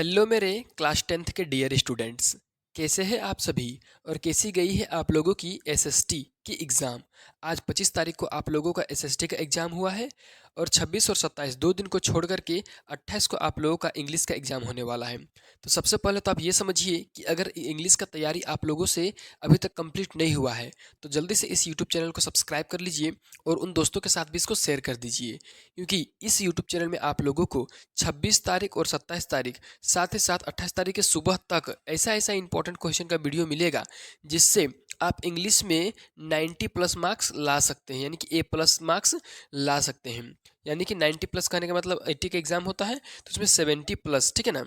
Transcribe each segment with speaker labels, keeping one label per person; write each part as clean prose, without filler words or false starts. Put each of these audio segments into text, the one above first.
Speaker 1: Hello मेरे class 10th के dear students. कैसे हैं आप सभी और कैसी गई है आप लोगों की एसएसटी की एग्ज़ाम। आज 25 तारीख को आप लोगों का एसएसटी का एग्ज़ाम हुआ है और 26 और 27 दो दिन को छोड़ करके 28 को आप लोगों का इंग्लिश का एग्ज़ाम होने वाला है। तो सबसे पहले तो आप ये समझिए कि अगर इंग्लिश का तैयारी आप लोगों से अभी तक कंप्लीट नहीं हुआ है तो जल्दी से इस यूट्यूब चैनल को सब्सक्राइब कर लीजिए और उन दोस्तों के साथ भी इसको शेयर कर दीजिए, क्योंकि इस यूट्यूब चैनल में आप लोगों को 26 तारीख और 27 तारीख साथ ही साथ 28 तारीख की सुबह तक ऐसा ऐसा इंपॉर्टेंट क्वेश्चन का वीडियो मिलेगा जिससे आप इंग्लिश में 90 प्लस मार्क्स ला सकते हैं, यानी कि ए प्लस मार्क्स ला सकते हैं। यानी कि 90 प्लस कहने का मतलब 80 का एग्जाम होता है तो उसमें 70 प्लस, ठीक है ना।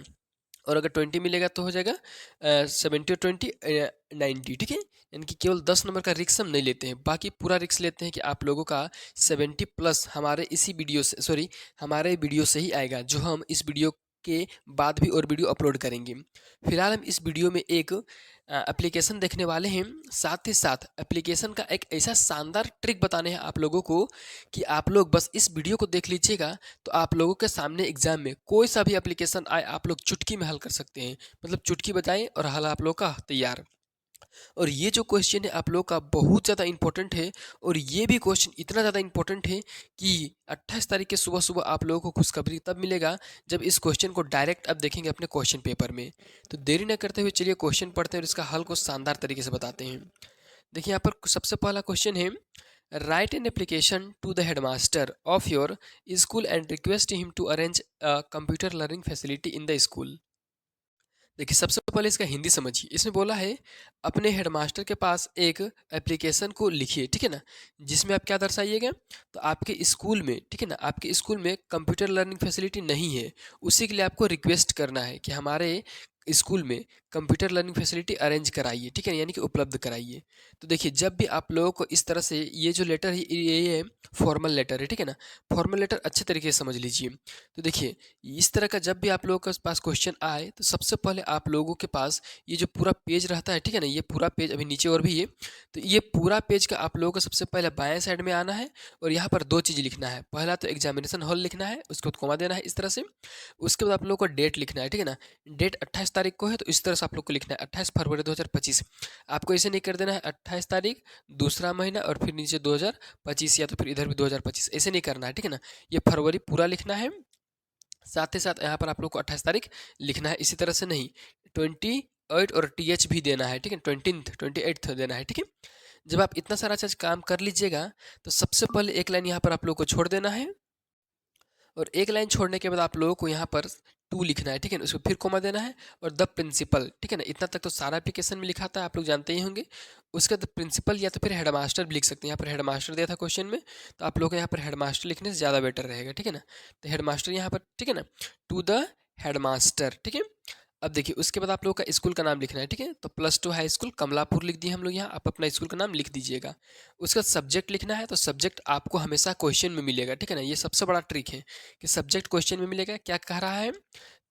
Speaker 1: और अगर 20 मिलेगा तो हो जाएगा 70 और 20 90, ठीक है। यानी कि केवल 10 नंबर का रिक्स हम नहीं लेते हैं, बाकी पूरा रिक्स लेते हैं कि आप लोगों का 70 प्लस हमारे इसी वीडियो से हमारे वीडियो से ही आएगा, जो हम इस वीडियो के बाद भी और वीडियो अपलोड करेंगे। फिलहाल हम इस वीडियो में एक एप्लीकेशन देखने वाले हैं, साथ ही साथ एप्लीकेशन का एक ऐसा शानदार ट्रिक बताने हैं आप लोगों को कि आप लोग बस इस वीडियो को देख लीजिएगा तो आप लोगों के सामने एग्जाम में कोई सा भी एप्लीकेशन आए आप लोग चुटकी में हल कर सकते हैं। मतलब चुटकी बजाएं और हल आप लोग का तैयार। और ये जो क्वेश्चन है आप लोग का बहुत ज़्यादा इंपॉर्टेंट है, और ये भी क्वेश्चन इतना ज़्यादा इंपॉर्टेंट है कि 28 तारीख के सुबह सुबह आप लोगों को खुशखबरी तब मिलेगा जब इस क्वेश्चन को डायरेक्ट आप देखेंगे अपने क्वेश्चन पेपर में। तो देरी न करते हुए चलिए क्वेश्चन पढ़ते हैं और इसका हल को शानदार तरीके से बताते हैं। देखिए यहाँ पर सबसे पहला क्वेश्चन है, write an application to the headmaster of your school and request him to arrange computer learning facility in the school. देखिए सबसे पहले इसका हिंदी समझिए। इसमें बोला है अपने हेडमास्टर के पास एक एप्लीकेशन को लिखिए, ठीक है ना, जिसमें आप क्या दर्शाइएगा, तो आपके स्कूल में, ठीक है ना, आपके स्कूल में कंप्यूटर लर्निंग फैसिलिटी नहीं है, उसी के लिए आपको रिक्वेस्ट करना है कि हमारे स्कूल में कंप्यूटर लर्निंग फैसिलिटी अरेंज कराइए, ठीक है, यानी कि उपलब्ध कराइए। तो देखिए जब भी आप लोगों को इस तरह से ये जो लेटर है ये फॉर्मल लेटर है, ठीक है ना, फॉर्मल लेटर अच्छे तरीके से समझ लीजिए। तो देखिए इस तरह का जब भी आप लोगों के पास क्वेश्चन आए तो सबसे पहले आप लोगों के पास ये जो पूरा पेज रहता है, ठीक है ना, ये पूरा पेज अभी नीचे और भी है, तो ये पूरा पेज का आप लोगों को सबसे पहले बाएं साइड में आना है और यहाँ पर दो चीज़ लिखना है। पहला तो एग्जामिनेशन हॉल लिखना है, उसके बाद कॉमा देना है इस तरह से। उसके बाद आप लोगों को डेट लिखना है, ठीक है ना, डेट 28 तारीख को है तो इस तरह से आप लोग को लिखना है 28 फरवरी 2025। आपको ऐसे नहीं कर देना है 28 तारीख दूसरा महीना और फिर नीचे 2025, या तो फिर इधर भी 2025, ऐसे नहीं करना है, ठीक है ना। ये फरवरी पूरा लिखना है, साथ ही साथ यहाँ पर आप लोग को 28 तारीख लिखना है। इसी तरह से नहीं, 28 और TH भी देना है, ठीक है, 28th देना है, ठीक है। जब आप इतना सारा चीज काम कर लीजिएगा तो सबसे पहले एक लाइन यहाँ पर आप लोग को छोड़ देना है, और एक लाइन छोड़ने के बाद आप लोगों को यहाँ पर टू लिखना है, ठीक है ना, उसको फिर कोमा देना है और द प्रिंसिपल, ठीक है ना। इतना तक तो सारा एप्लीकेशन में लिखा था, आप लोग जानते ही होंगे। उसके बाद प्रिंसिपल या तो फिर हेडमास्टर भी लिख सकते हैं। यहाँ पर हेडमास्टर दिया था क्वेश्चन में, तो आप लोग को यहाँ पर हेडमास्टर लिखने से ज़्यादा बेटर रहेगा, ठीक है ना। तो हेडमास्टर यहाँ पर, ठीक है ना, टू द हेडमास्टर, ठीक है। अब देखिए उसके बाद आप लोग का स्कूल का नाम लिखना है, ठीक है, तो +2 हाई स्कूल कमलापुर लिख दिए हम लोग यहाँ, आप अपना स्कूल का नाम लिख दीजिएगा। उसका सब्जेक्ट लिखना है, तो सब्जेक्ट आपको हमेशा क्वेश्चन में मिलेगा, ठीक है ना, ये सबसे बड़ा ट्रिक है कि सब्जेक्ट क्वेश्चन में मिलेगा। क्या कह रहा है,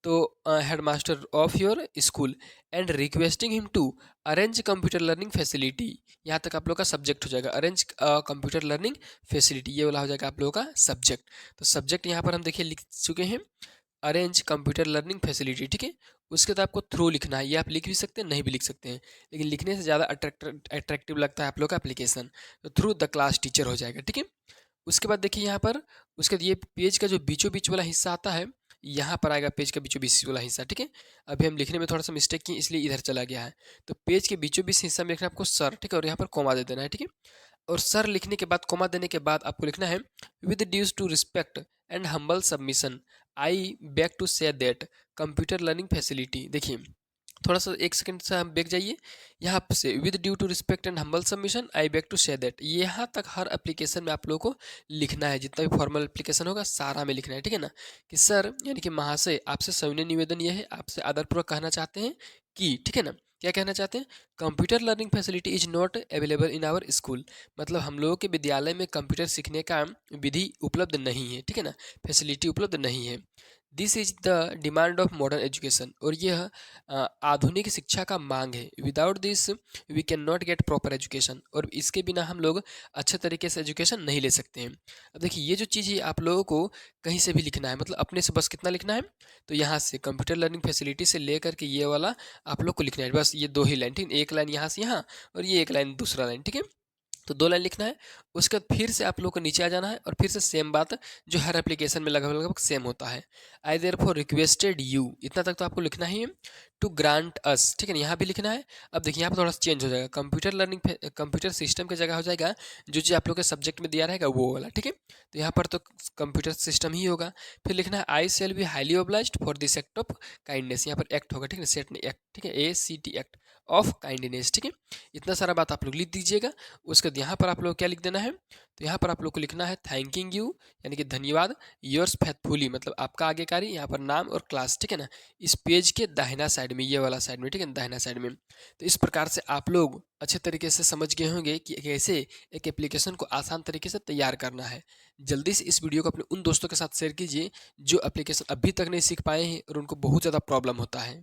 Speaker 1: तो headmaster of your school and requesting him to arrange computer learning facility, यहाँ तक आप लोग का सब्जेक्ट हो जाएगा। अरेंज कंप्यूटर लर्निंग फैसिलिटी ये वाला हो जाएगा आप लोगों का सब्जेक्ट। तो सब्जेक्ट यहाँ पर हम देखिए लिख चुके हैं, अरेंज कंप्यूटर लर्निंग फैसिलिटी, ठीक है। उसके बाद आपको थ्रू लिखना है, ये आप लिख भी सकते हैं नहीं भी लिख सकते हैं, लेकिन लिखने से ज़्यादा अट्रैक्टिव लगता है आप लोग का एप्लीकेशन, तो थ्रू द क्लास टीचर हो जाएगा, ठीक है। उसके बाद देखिए यहाँ पर उसके बाद ये पेज का जो बीचों बीच वाला हिस्सा आता है, यहाँ पर आएगा पेज का बीचों बीच वाला हिस्सा, ठीक है। अभी हम लिखने में थोड़ा सा मिस्टेक किए इसलिए इधर चला गया है। तो पेज के बीचों बीच हिस्सा में लिखना है आपको सर, ठीक है, और यहाँ पर कॉमा दे देना है, ठीक है। और सर लिखने के बाद कॉमा देने के बाद आपको लिखना है with dues to respect and humble submission I beg to say that computer learning facility. देखिए थोड़ा सा एक सेकंड से हम बैक जाइए, यहाँ से with due to respect and humble submission I beg to say that, यहाँ तक हर एप्लीकेशन में आप लोगों को लिखना है। जितना भी फॉर्मल एप्लीकेशन होगा सारा में लिखना है, ठीक है ना, कि सर यानी कि महाशय आपसे सविनय निवेदन यह है, आपसे आदरपूर्वक कहना चाहते हैं कि, ठीक है ना, क्या कहना चाहते हैं, computer learning facility is not available in our school, मतलब हम लोगों के विद्यालय में कंप्यूटर सीखने का विधि उपलब्ध नहीं है, ठीक है ना, फैसिलिटी उपलब्ध नहीं है। This is the demand of modern education, और यह आधुनिक शिक्षा का मांग है। Without this we can not get proper education, और इसके बिना हम लोग अच्छे तरीके से एजुकेशन नहीं ले सकते हैं। अब देखिए ये जो चीज़ है आप लोगों को कहीं से भी लिखना है, मतलब अपने से बस कितना लिखना है, तो यहाँ से कंप्यूटर लर्निंग फैसिलिटी से लेकर के ये वाला आप लोग को लिखना है, बस ये दो ही लाइन, ठीक है, एक लाइन यहाँ से यहाँ और ये एक लाइन दूसरा लाइन, ठीक है। तो दो लाइन लिखना है, उसके बाद फिर से आप लोग को नीचे आ जाना है और फिर से सेम बात जो हर एप्लीकेशन में लगभग लगभग सेम होता है। आई देयरफॉर रिक्वेस्टेड यू, इतना तक तो आपको लिखना ही है, टू ग्रांट अस, ठीक है ना, यहाँ भी लिखना है। अब देखिए यहाँ पर थोड़ा सा चेंज हो जाएगा, कंप्यूटर लर्निंग कंप्यूटर सिस्टम की जगह हो जाएगा जो चीज़ आप लोग के सब्जेक्ट में दिया रहेगा वो वाला, ठीक है। तो यहाँ पर तो कंप्यूटर सिस्टम ही होगा। फिर लिखना है I shall be highly obliged for this act of kindness, यहाँ पर एक्ट होगा, ठीक है, सेट नहीं एक्ट, ठीक है, ACT एक्ट ऑफ काइंडनेस, ठीक है। इतना सारा बात आप लोग लिख दीजिएगा। उसके बाद यहाँ पर आप लोग क्या लिख देना है, तो यहाँ पर आप लोग को लिखना है थैंकिंग यू, यानी कि धन्यवाद, योर्स फैथफुली, मतलब आपका आज्ञाकारी, यहाँ पर नाम और क्लास, ठीक है ना, इस पेज के दाहिना साइड में, ये वाला साइड में, ठीक है, दाहिना साइड में। तो इस प्रकार से आप लोग अच्छे तरीके से समझ गए होंगे कि कैसे एक एप्लीकेशन को आसान तरीके से तैयार करना है। जल्दी से इस वीडियो को अपने उन दोस्तों के साथ शेयर कीजिए जो एप्लीकेशन अभी तक नहीं सीख पाए हैं और उनको बहुत ज़्यादा प्रॉब्लम होता है।